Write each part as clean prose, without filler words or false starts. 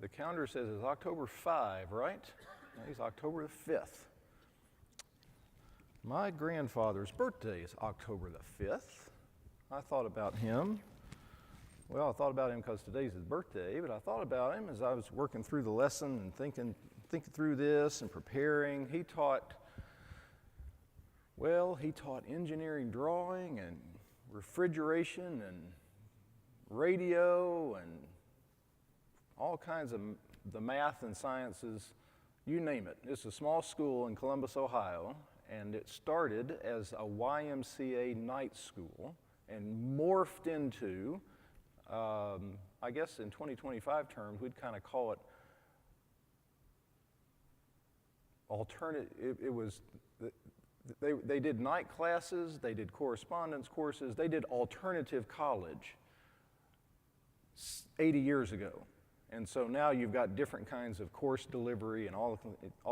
The calendar says it's October 5, right? Today's October the 5th. My grandfather's birthday is October the 5th. I thought about him. Well, I thought about him because today's his birthday, but I thought about him as I was working through the lesson and thinking through this and preparing. He taught engineering drawing and refrigeration and radio and all kinds of the math and sciences, you name it. It's a small school in Columbus, Ohio, and it started as a YMCA night school and morphed into, I guess in 2025 terms, we'd kind of call it alternative. They did night classes, they did correspondence courses, they did alternative college 80 years ago. And so now you've got different kinds of course delivery and all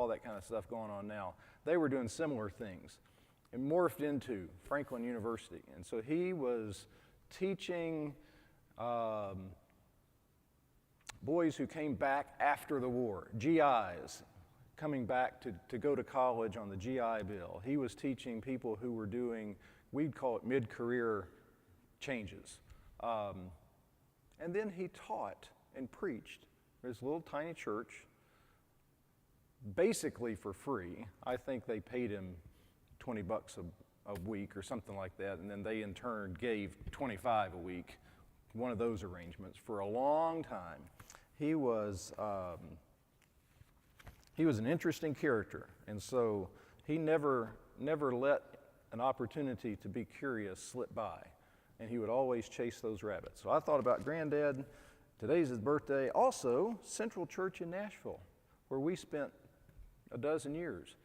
that kind of stuff going on now. They were doing similar things. It morphed into Franklin University. And so he was teaching boys who came back after the war, GIs, coming back to go to college on the GI Bill. He was teaching people who were doing, we'd call it mid-career changes. And then he taught and preached in his little tiny church, basically for free. I think they paid him $20 a week or something like that, and then they in turn gave $25 a week, one of those arrangements, for a long time. He was an interesting character, and so he never let an opportunity to be curious slip by, and he would always chase those rabbits. So I thought about Granddad. Today's his birthday. Also, Central Church in Nashville, where we spent a dozen years.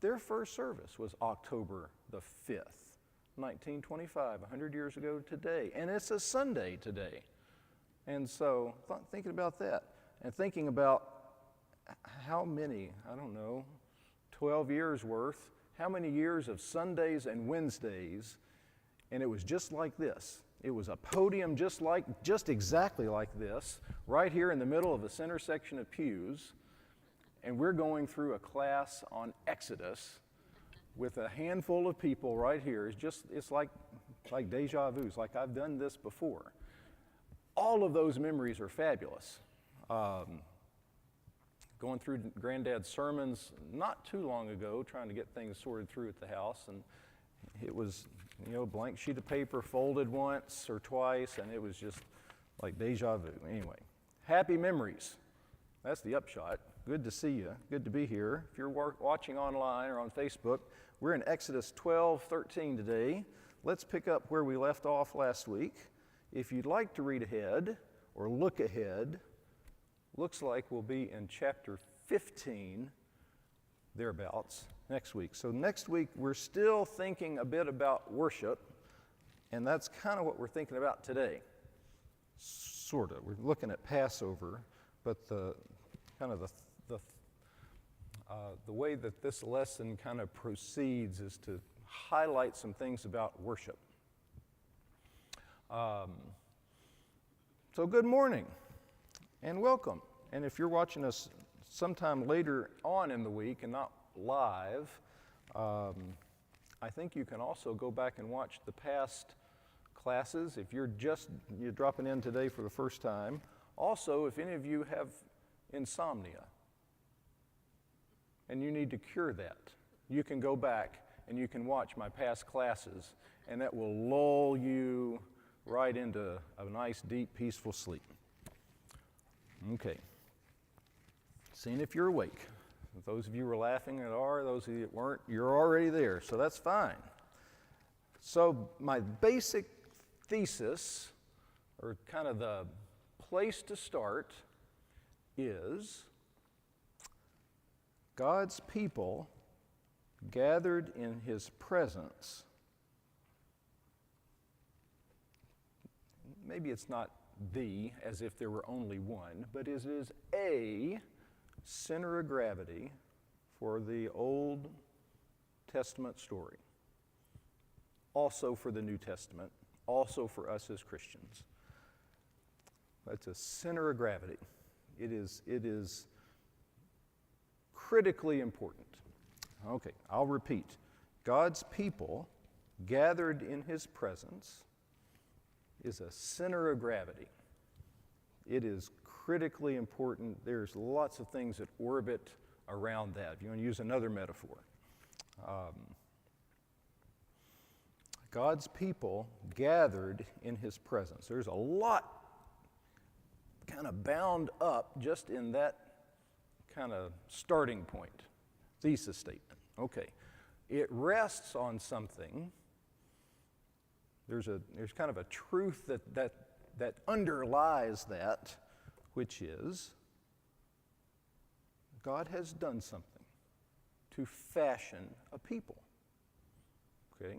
Their first service was October the 5th, 1925, 100 years ago today, and it's a Sunday today. And so thinking about that, and thinking about how many, 12 years worth, how many years of Sundays and Wednesdays, and it was just like this. It was a podium just exactly like this, right here in the middle of the center section of pews, and we're going through a class on Exodus with a handful of people right here. It's like deja vu. It's like I've done this before. All of those memories are fabulous. Going through Granddad's sermons not too long ago, trying to get things sorted through at the house, and it was, blank sheet of paper folded once or twice, and it was just like deja vu. Anyway, happy memories. That's the upshot. Good to see you. Good to be here. If you're watching online or on Facebook, we're in Exodus 12:13 today. Let's pick up where we left off last week. If you'd like to read ahead or look ahead, looks like we'll be in chapter 15, thereabouts, next week. So next week, we're still thinking a bit about worship, and that's kind of what we're thinking about today. Sort of. We're looking at Passover, but the way that this lesson kind of proceeds is to highlight some things about worship. So good morning and welcome. And if you're watching us sometime later on in the week and not live, I think you can also go back and watch the past classes if you're dropping in today for the first time. Also, if any of you have insomnia and you need to cure that, you can go back and you can watch my past classes, and that will lull you right into a nice, deep, peaceful sleep. Okay. Seeing if you're awake. Those of you who are laughing those of you that weren't, you're already there, so that's fine. So my basic thesis, or kind of the place to start, is God's people gathered in His presence. Maybe it's not the, as if there were only one, but it is a center of gravity for the Old Testament story. Also for the New Testament, also for us as Christians. That's a center of gravity. It is critically important. Okay, I'll repeat. God's people gathered in his presence is a center of gravity. It is critically important. There's lots of things that orbit around that. If you want to use another metaphor. God's people gathered in his presence. There's a lot kind of bound up just in that kind of starting point, thesis statement. Okay, it rests on something. There's kind of a truth that underlies that, which is God has done something to fashion a people. Okay,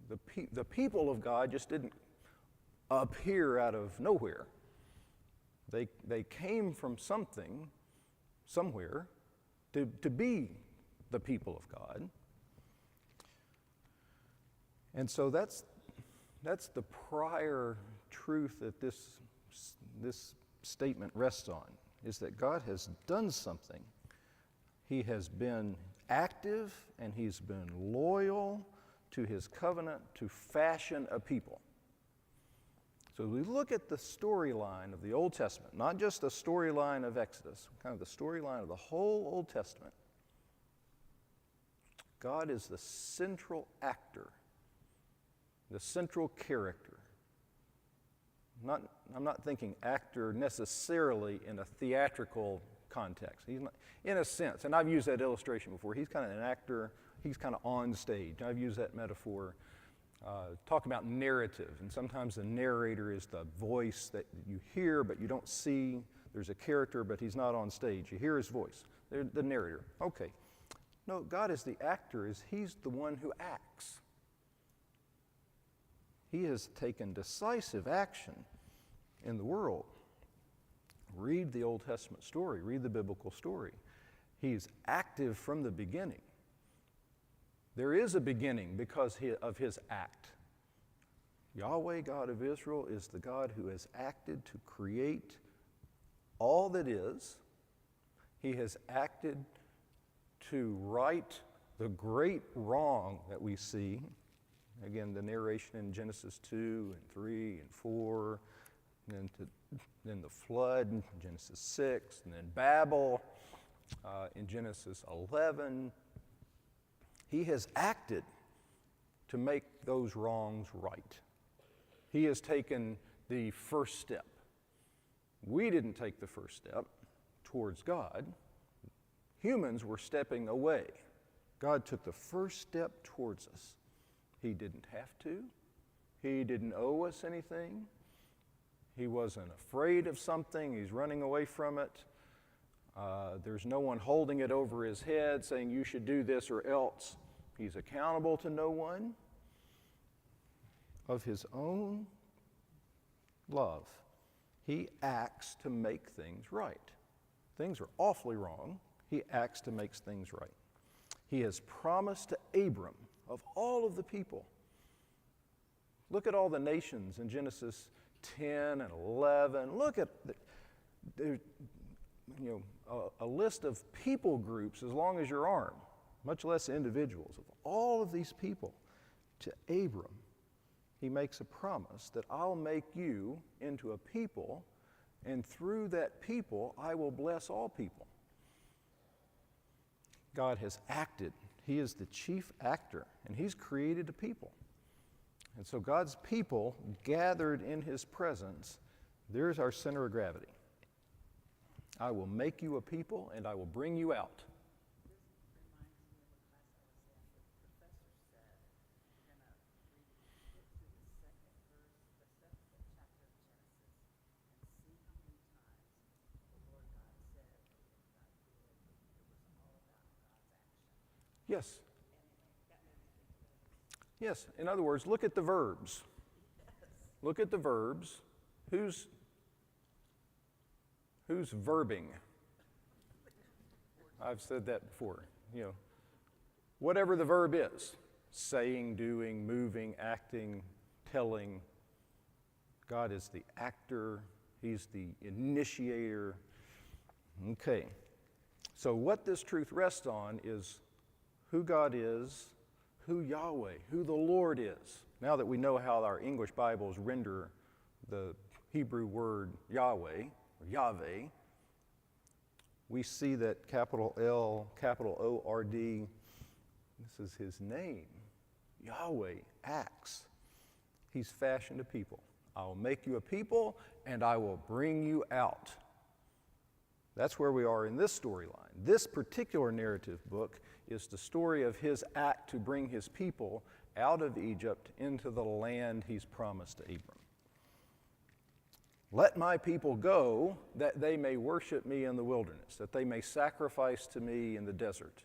the people of God just didn't appear out of nowhere. They came from something, somewhere, to be the people of God. And so that's the prior truth that this statement rests on, is that God has done something. He has been active and he's been loyal to his covenant to fashion a people. So we look at the storyline of the Old Testament, not just the storyline of Exodus, kind of the storyline of the whole Old Testament. God is the central actor, the central character. I'm not thinking actor necessarily in a theatrical context. He's not, in a sense, and I've used that illustration before, he's kind of an actor, he's kind of on stage. I've used that metaphor. Talk about narrative, and sometimes the narrator is the voice that you hear but you don't see. There's a character but he's not on stage. You hear his voice. They're the narrator. Okay. No, God is the actor, he's the one who acts. He has taken decisive action in the world. Read the Old Testament story, read the biblical story. He's active from the beginning. There is a beginning because of his act. Yahweh, God of Israel, is the God who has acted to create all that is. He has acted to right the great wrong that we see. Again, the narration in Genesis 2 and 3 and 4, and then the flood in Genesis 6, and then Babel in Genesis 11. He has acted to make those wrongs right. He has taken the first step. We didn't take the first step towards God. Humans were stepping away. God took the first step towards us. He didn't have to. He didn't owe us anything. He wasn't afraid of something. He's running away from it. There's no one holding it over his head saying you should do this or else. He's accountable to no one. Of his own love, he acts to make things right. Things are awfully wrong. He acts to make things right. He has promised to Abram, of all of the people. Look at all the nations in Genesis 10 and 11. Look at a list of people groups as long as your arm, much less individuals. Of all of these people, to Abram, he makes a promise that I'll make you into a people, and through that people, I will bless all people. God has acted. He is the chief actor, and he's created a people. And so God's people gathered in his presence, there's our center of gravity. I will make you a people, and I will bring you out. Yes. Yes. In other words, look at the verbs. Look at the verbs. Who's verbing? I've said that before. Whatever the verb is, saying, doing, moving, acting, telling, God is the actor He's the initiator. Okay. So what this truth rests on is who God is, who Yahweh, who the Lord is. Now that we know how our English Bibles render the Hebrew word Yahweh, or Yahweh, we see that capital L, capital O-R-D, this is his name. Yahweh acts. He's fashioned a people. I will make you a people, and I will bring you out. That's where we are in this storyline. This particular narrative book is the story of his act to bring his people out of Egypt into the land he's promised to Abram. Let my people go that they may worship me in the wilderness, that they may sacrifice to me in the desert.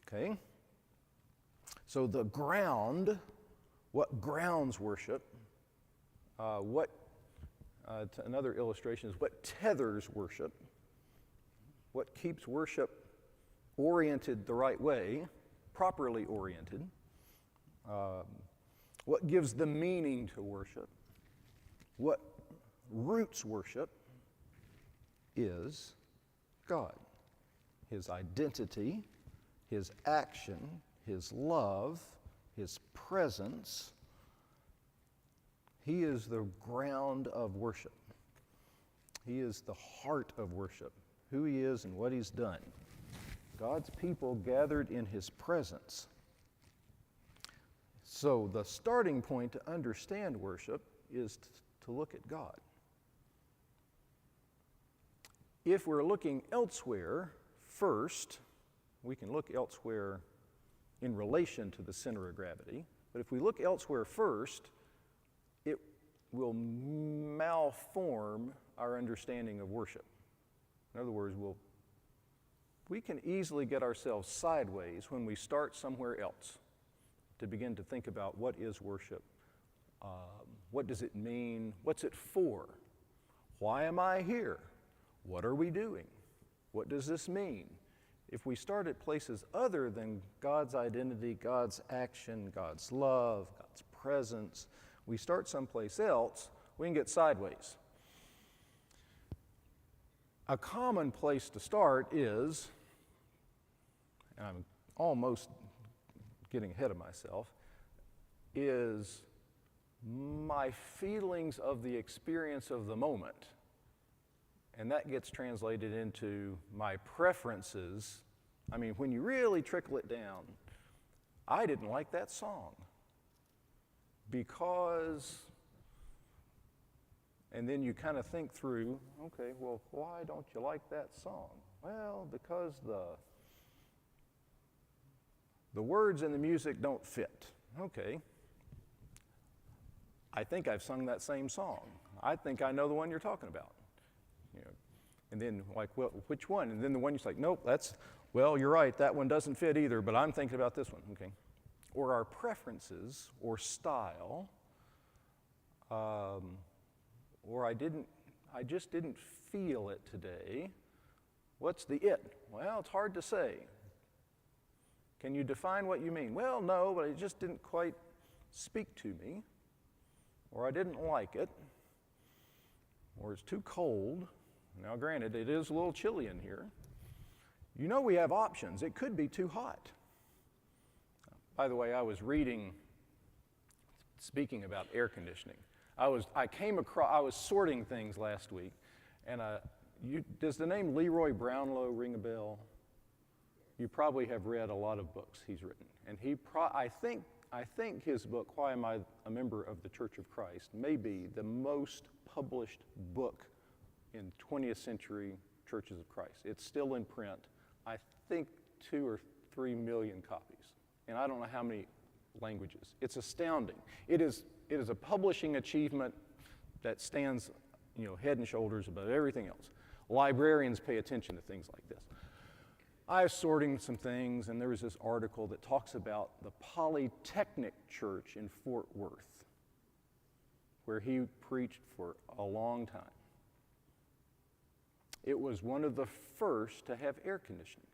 Okay? So the ground, what grounds worship, another illustration is what tethers worship, what keeps worship oriented the right way, properly oriented, what gives the meaning to worship, what roots worship is God, his identity, his action, his love, his presence. He is the ground of worship. He is the heart of worship, who he is and what he's done. God's people gathered in his presence. So the starting point to understand worship is to look at God. If we're looking elsewhere first, we can look elsewhere in relation to the center of gravity, but if we look elsewhere first, it will malform our understanding of worship. In other words, we can easily get ourselves sideways when we start somewhere else to begin to think about what is worship, what does it mean, what's it for, why am I here, what are we doing, what does this mean? If we start at places other than God's identity, God's action, God's love, God's presence, we start someplace else, we can get sideways. A common place to start is, and I'm almost getting ahead of myself, is my feelings of the experience of the moment. And that gets translated into my preferences. I mean, when you really trickle it down, I didn't like that song because, and then you kind of think through, okay, well, why don't you like that song? Well, because the words and the music don't fit. Okay. I think I've sung that same song. I think I know the one you're talking about. You know, and then like, well, which one? And then the one you're like, nope, well, you're right, that one doesn't fit either, but I'm thinking about this one, okay? Or our preferences or style, or I just didn't feel it today. What's the it? Well, it's hard to say. Can you define what you mean? Well, no, but it just didn't quite speak to me, or I didn't like it, or it's too cold. Now, granted, it is a little chilly in here. You know we have options. It could be too hot. By the way, I was reading, speaking about air conditioning, I was sorting things last week, and does the name Leroy Brownlow ring a bell? You probably have read a lot of books he's written, and I think his book, Why Am I a Member of the Church of Christ, may be the most published book in 20th century churches of Christ. It's still in print. I think 2 or 3 million copies, and I don't know how many languages. It's astounding. It is a publishing achievement that stands, head and shoulders above everything else. Librarians pay attention to things like this. I was sorting some things, and there was this article that talks about the Polytechnic Church in Fort Worth, where he preached for a long time. It was one of the first to have air conditioning.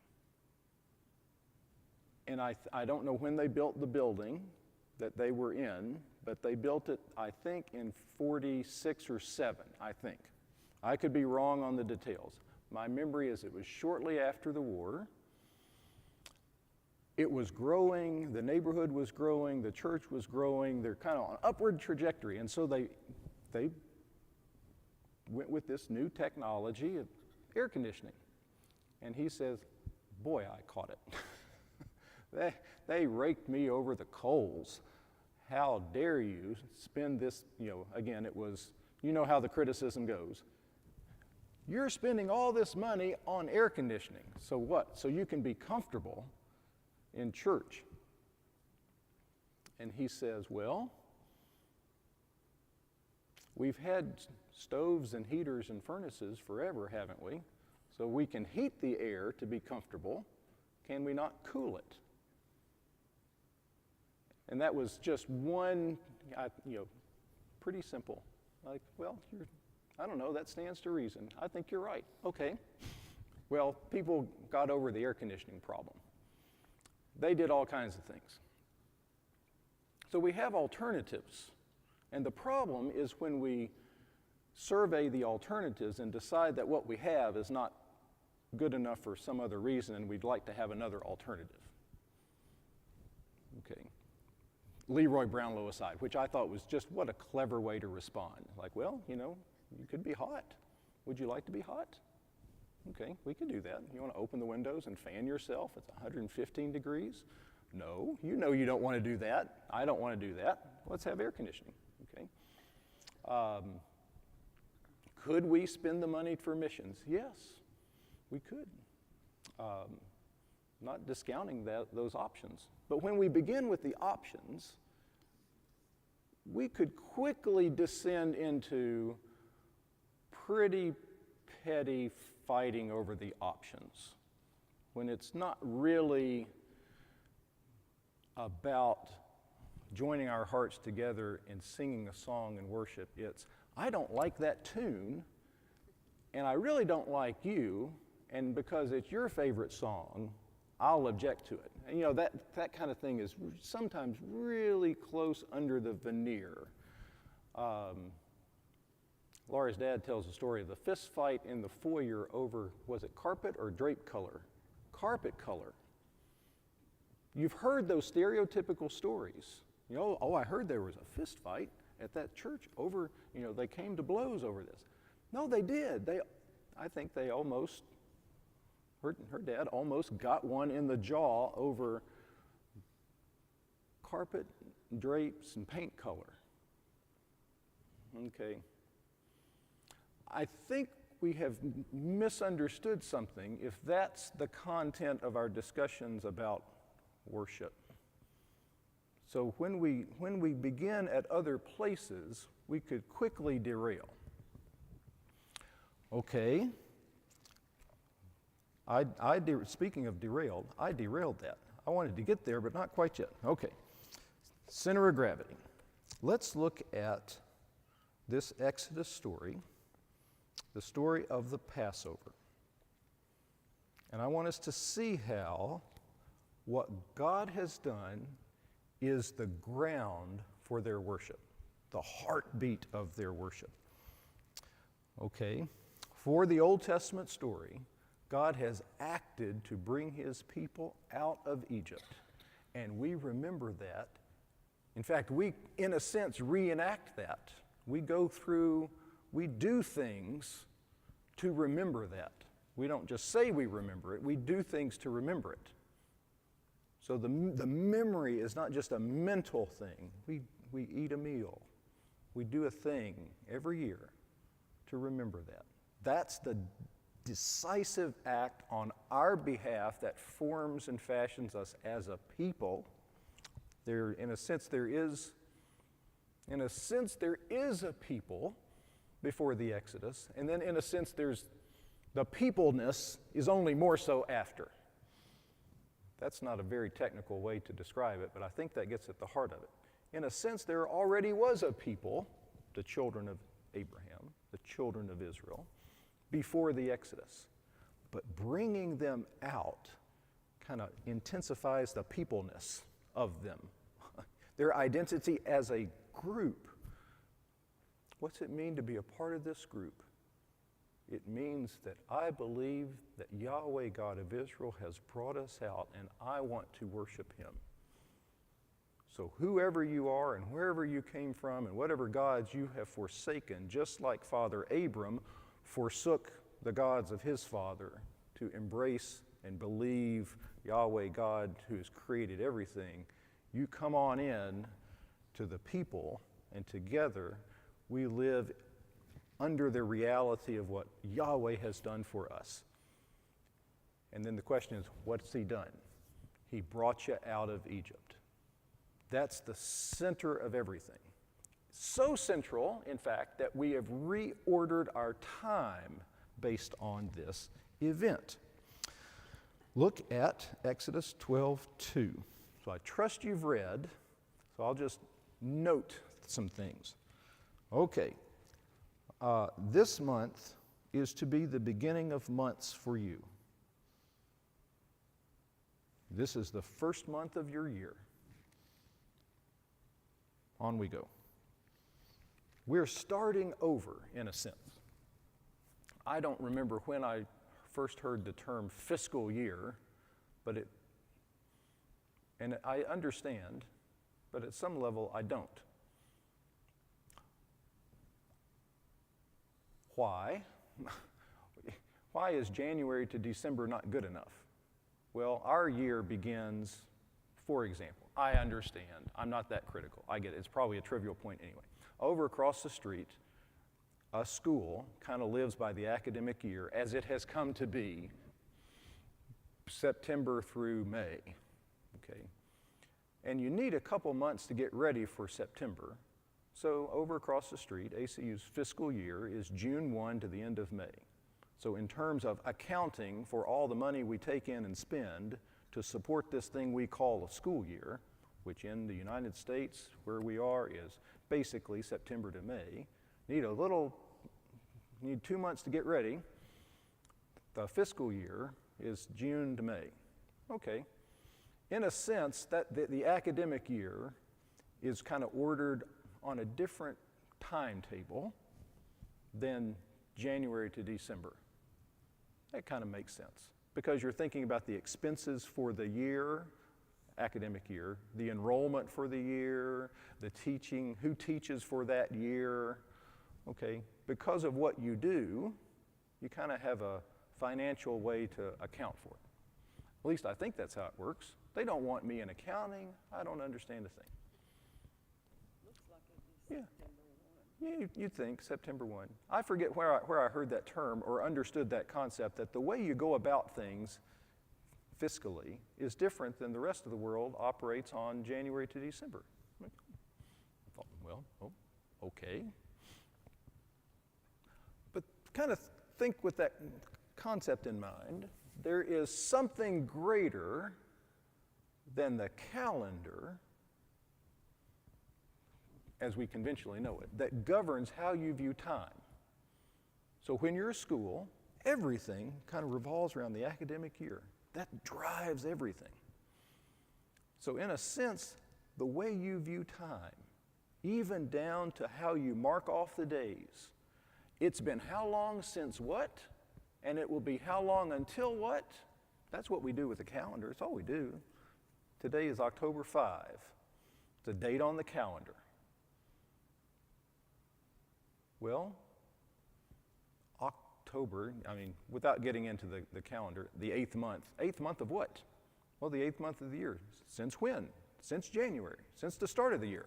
And I don't know when they built the building that they were in, but they built it, I think, in 46 or 7, I think. I could be wrong on the details. My memory is it was shortly after the war. It was growing, the neighborhood was growing, the church was growing. They're kind of on an upward trajectory. And so they went with this new technology of air conditioning. And he says, boy, I caught it. They raked me over the coals. How dare you spend this, again, it was, how the criticism goes. You're spending all this money on air conditioning. So what? So you can be comfortable in church. And he says, well, we've had stoves and heaters and furnaces forever, haven't we? So we can heat the air to be comfortable. Can we not cool it? And that was just one, pretty simple. Like, well, I don't know, that stands to reason. I think you're right. Okay. Well, people got over the air conditioning problem. They did all kinds of things. So we have alternatives. And the problem is when we survey the alternatives and decide that what we have is not good enough for some other reason and we'd like to have another alternative. Okay. Leroy Brownlow aside, which I thought was just what a clever way to respond. Like, well, you could be hot. Would you like to be hot? Okay, we can do that. You want to open the windows and fan yourself? It's 115 degrees. No, you don't want to do that. I don't want to do that. Let's have air conditioning. Okay. Could we spend the money for missions? Yes, we could. Not discounting those options. But when we begin with the options, we could quickly descend into pretty petty fighting over the options when it's not really about joining our hearts together and singing a song and worship. It's, I don't like that tune, and I really don't like you, and because it's your favorite song, I'll object to it. And that kind of thing is sometimes really close under the veneer. Laura's dad tells the story of the fist fight in the foyer over, was it carpet or drape color? Carpet color. You've heard those stereotypical stories. I heard there was a fist fight at that church over, they came to blows over this. No, they did. I think they almost, her dad almost got one in the jaw over carpet, drapes, and paint color. Okay. I think we have misunderstood something if that's the content of our discussions about worship. So when we begin at other places, we could quickly derail. Okay. Speaking of derailed, I derailed that. I wanted to get there, but not quite yet. Okay. Center of gravity. Let's look at this Exodus story, the story of the Passover. And I want us to see how what God has done is the ground for their worship, the heartbeat of their worship. Okay, for the Old Testament story, God has acted to bring his people out of Egypt, and we remember that. In fact, we, in a sense, reenact that. We go through, we do things to remember that. We don't just say we remember it, we do things to remember it. So the memory is not just a mental thing. We eat a meal. We do a thing every year to remember that. That's the decisive act on our behalf that forms and fashions us as a people. In a sense, there is a people before the Exodus, and then in a sense, the peopleness is only more so after. That's not a very technical way to describe it, but I think that gets at the heart of it. In a sense, there already was a people, the children of Abraham, the children of Israel, before the Exodus. But bringing them out kind of intensifies the peopleness of them. Their identity as a group. What's it mean to be a part of this group? It means that I believe that Yahweh, God of Israel, has brought us out, and I want to worship him. So whoever you are and wherever you came from and whatever gods you have forsaken, just like Father Abram forsook the gods of his father to embrace and believe Yahweh, God who has created everything, you come on in to the people, and together we live under the reality of what Yahweh has done for us. And then the question is, what's he done? He brought you out of Egypt. That's the center of everything. So central, in fact, that we have reordered our time based on this event. Look at Exodus 12:2. So I trust you've read, so I'll just note some things. Okay, this month is to be the beginning of months for you. This is the first month of your year. On we go. We're starting over, in a sense. I don't remember when I first heard the term fiscal year, and I understand, but at some level I don't. Why? Why is January to December not good enough? Well, our year begins, for example, I understand, I'm not that critical, I get it, it's probably a trivial point anyway. Over across the street, a school kind of lives by the academic year as it has come to be, September through May, okay? And you need a couple months to get ready for September. So over across the street, ACU's fiscal year is June 1 to the end of May. So in terms of accounting for all the money we take in and spend to support this thing we call a school year, which in the United States, where we are, is basically September to May, need 2 months to get ready. The fiscal year is June to May. Okay. In a sense, the academic year is kind of ordered on a different timetable than January to December. That kind of makes sense because you're thinking about the expenses for the year, academic year, the enrollment for the year, the teaching, who teaches for that year, okay? Because of what you do, you kind of have a financial way to account for it. At least I think that's how it works. They don't want me in accounting. I don't understand a thing. Looks like it'd be September 1. Yeah, you'd think September 1. I forget where I heard that term or understood that concept, that the way you go about things fiscally is different than the rest of the world operates on January to December. I thought, well, okay. But kind of think with that concept in mind, there is something greater than the calendar, as we conventionally know it, that governs how you view time. So when you're a school, everything kind of revolves around the academic year. That drives everything. So in a sense, the way you view time, even down to how you mark off the days, it's been how long since what, and it will be how long until what. That's what we do with the calendar. It's all we do. Today is October 5. It's a date on the calendar. Well, October, without getting into the calendar, the 8th month. 8th month of what? Well, the 8th month of the year. Since when? Since January. Since the start of the year.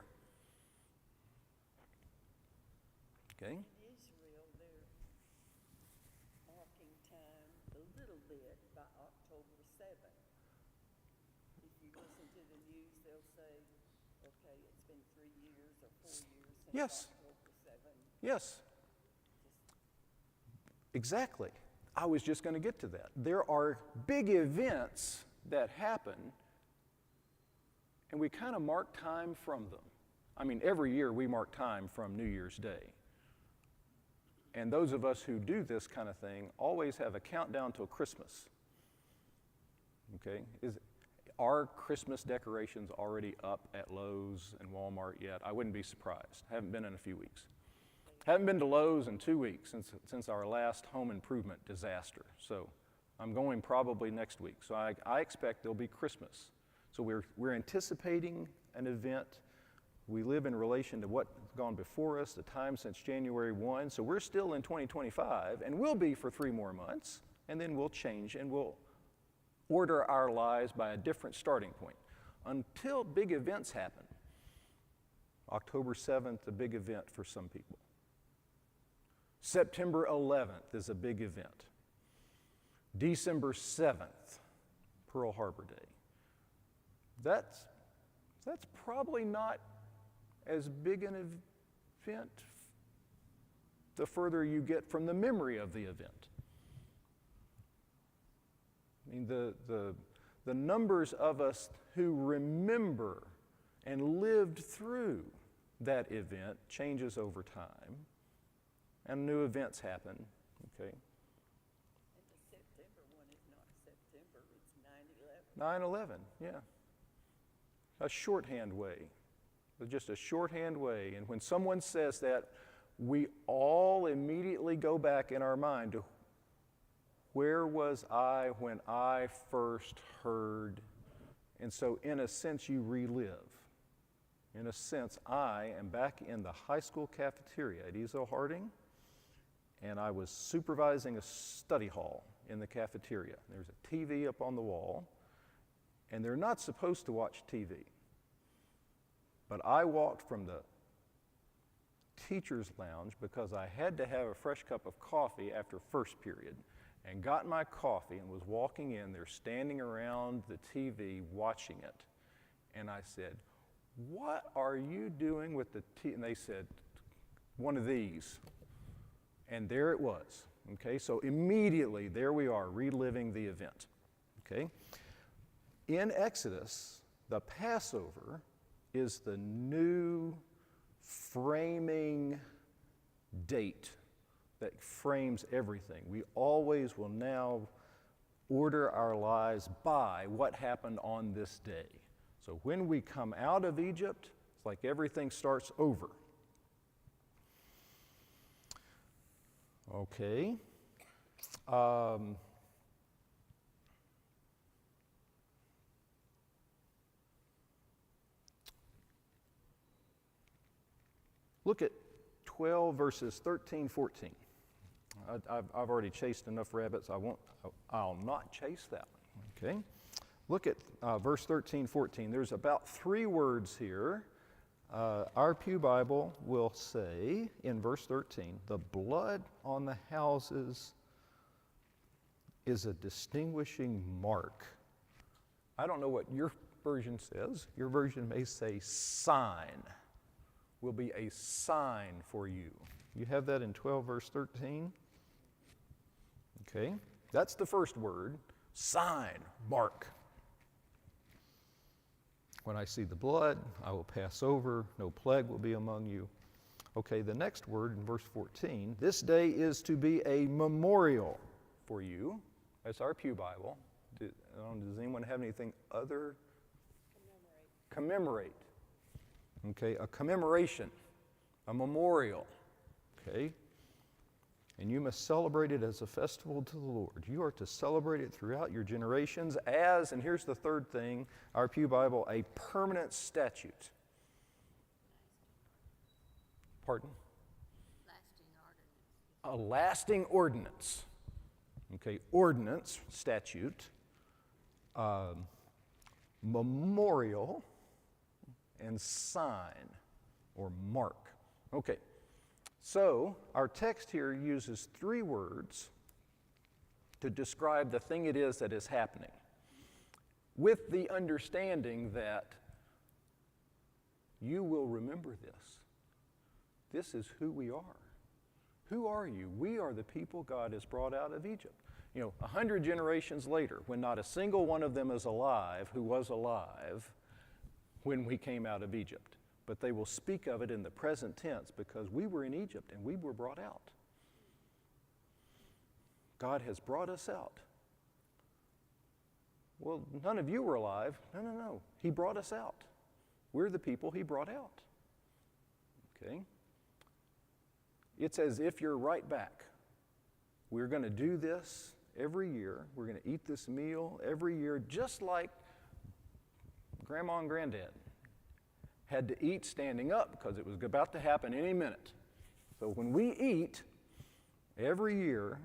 Okay? In Israel, they're marking time a little bit by October 7th. If you listen to the news, they'll say, okay, it's been 3 years or 4 years since Yes. October 7th. Yes. Exactly. I was just going to get to that. There are big events that happen, and we kind of mark time from them. Every year we mark time from New Year's Day. And those of us who do this kind of thing always have a countdown till Christmas. Okay? Are Christmas decorations already up at Lowe's and Walmart yet? I wouldn't be surprised. Haven't been in a few weeks. Haven't been to Lowe's in 2 weeks since our last home improvement disaster. So I'm going probably next week. So I expect there'll be Christmas. So we're anticipating an event. We live in relation to what's gone before us, the time since January 1. So we're still in 2025, and we'll be for 3 more months, and then we'll change and we'll order our lives by a different starting point until big events happen. October 7th, a big event for some people. September 11th is a big event. December 7th, Pearl Harbor Day. That's probably not as big an event the further you get from the memory of the event. I mean, the numbers of us who remember and lived through that event changes over time, and new events happen, okay? And the September one is not September, it's 9/11. 9/11, yeah. A shorthand way, just a shorthand way. And when someone says that, we all immediately go back in our mind to where was I when I first heard? And so in a sense, you relive. In a sense, I am back in the high school cafeteria at Ezo Harding, and I was supervising a study hall in the cafeteria. There's a TV up on the wall, and they're not supposed to watch TV. But I walked from the teacher's lounge because I had to have a fresh cup of coffee after first period, and got my coffee and was walking in. They're standing around the TV watching it. And I said, "What are you doing with the TV?" And they said, "One of these." And there it was. Okay, so immediately there we are, reliving the event. Okay? In Exodus, the Passover is the new framing date that frames everything. We always will now order our lives by what happened on this day. So when we come out of Egypt, it's like everything starts over. Okay. Look at 12 verses 13, 14. I've already chased enough rabbits. I'll not chase that one. Okay. Look at verse 13, 14. There's about 3 words here. Our Pew Bible will say in verse 13, the blood on the houses is a distinguishing mark. I don't know what your version says. Your version may say sign. Will be a sign for you. You have that in 12 verse 13? Okay, that's the first word, sign, mark. When I see the blood, I will pass over, no plague will be among you. Okay, the next word in verse 14, this day is to be a memorial for you. That's our Pew Bible. Does anyone have anything other? Commemorate. Okay, a commemoration, a memorial. Okay, and you must celebrate it as a festival to the Lord. You are to celebrate it throughout your generations as, and here's the third thing, our Pew Bible, a permanent statute. Pardon? A lasting ordinance. Okay, ordinance, statute, memorial, and sign or mark. Okay. So, our text here uses 3 words to describe the thing it is that is happening, with the understanding that you will remember this. This is who we are. Who are you? We are the people God has brought out of Egypt. 100 generations later, when not a single one of them is alive who was alive when we came out of Egypt. But they will speak of it in the present tense because we were in Egypt and we were brought out. God has brought us out. Well, none of you were alive. No. He brought us out. We're the people he brought out. Okay? It's as if you're right back. We're going to do this every year. We're going to eat this meal every year, just like Grandma and Granddad had to eat standing up because it was about to happen any minute. So when we eat every year,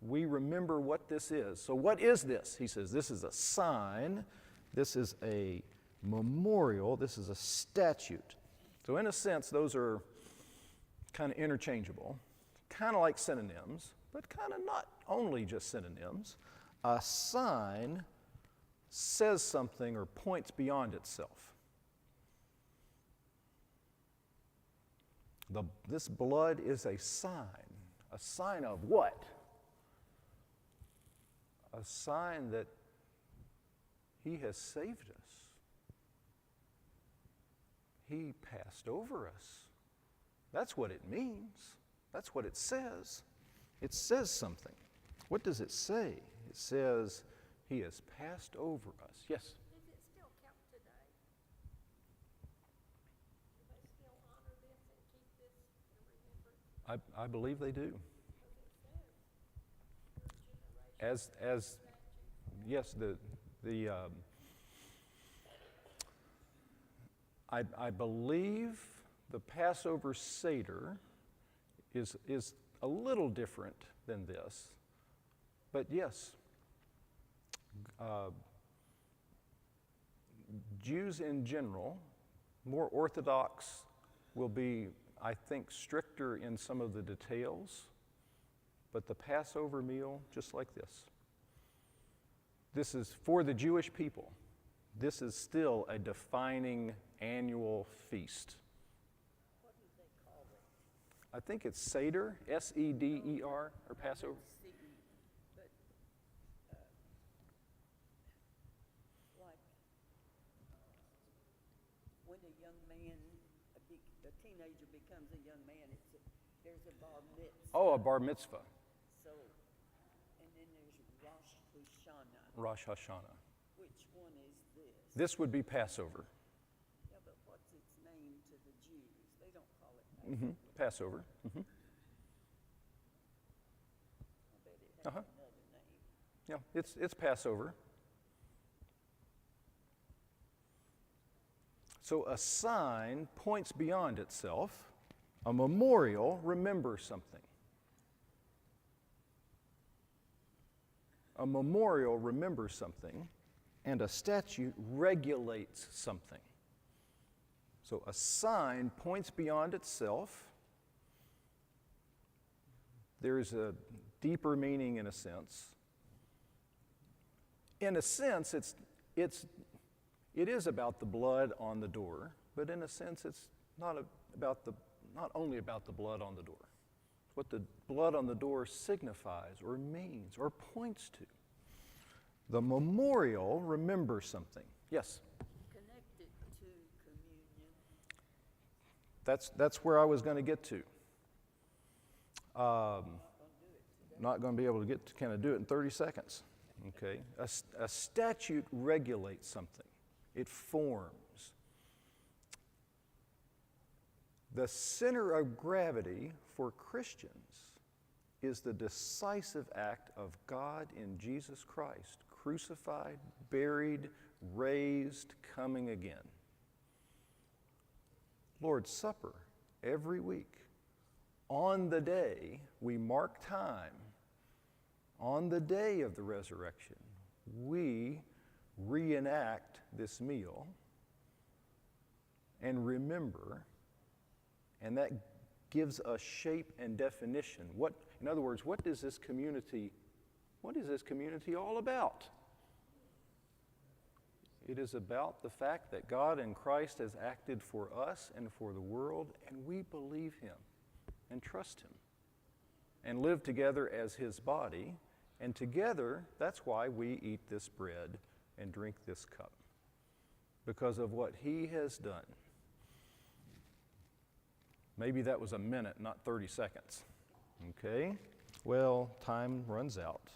we remember what this is. So what is this? He says, this is a sign, this is a memorial, this is a statute. So in a sense, those are kind of interchangeable, kind of like synonyms, but kind of not only just synonyms. A sign says something or points beyond itself. This blood is a sign of what? A sign that he has saved us. He passed over us. That's what it means. That's what it says. It says something. What does it say? It says he has passed over us. Yes? Does it still count today? Do they still honor this and keep this and remember it? I believe they do. Because it says your generation As yes, I believe the Passover Seder is a little different than this, but yes, Jews in general, more Orthodox, will be, I think, stricter in some of the details, but the Passover meal, just like this. This is for the Jewish people. This is still a defining annual feast. What do they call it? I think it's Seder, S-E-D-E-R, or Passover. See, but like when a young man, a teenager becomes a young man, there's a bar mitzvah. Oh, a bar mitzvah, So, and then there's Rosh Hashanah. Rosh Hashanah. Which one is this? This would be Passover. Yeah, but what's its name to the Jews? They don't call it Passover. Passover. I bet it has another name. Yeah, it's Passover. So a sign points beyond itself. A memorial remembers something. A memorial remembers something, and a statute regulates something. So a sign points beyond itself. There's a deeper meaning in a sense. In a sense, it is about the blood on the door, but in a sense, it's not only about the blood on the door. What the blood on the door signifies or means or points to. The memorial remembers something. Yes? Connected to communion. That's where I was going to get to. Not going to be able to kind of do it in 30 seconds. Okay? A statute regulates something. It forms. The center of gravity for Christians is the decisive act of God in Jesus Christ, crucified, buried, raised, coming again. Lord's Supper, every week. On the day we mark time, on the day of the resurrection, we reenact this meal and remember, and that gives us shape and definition. In other words, what is this community all about? It is about the fact that God in Christ has acted for us and for the world, and we believe him and trust him and live together as his body. And together, that's why we eat this bread and drink this cup, because of what he has done. Maybe that was a minute, not 30 seconds. Okay? Well, time runs out.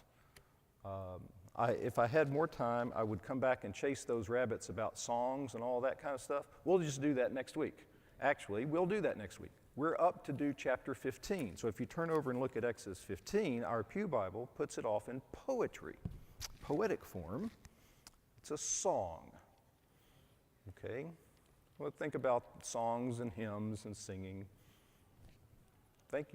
If I had more time, I would come back and chase those rabbits about songs and all that kind of stuff. We'll just do that next week. Actually, we'll do that next week. We're up to do chapter 15. So if you turn over and look at Exodus 15, our Pew Bible puts it off in poetry, poetic form. It's a song. Okay? Well, think about songs and hymns and singing. Thank you.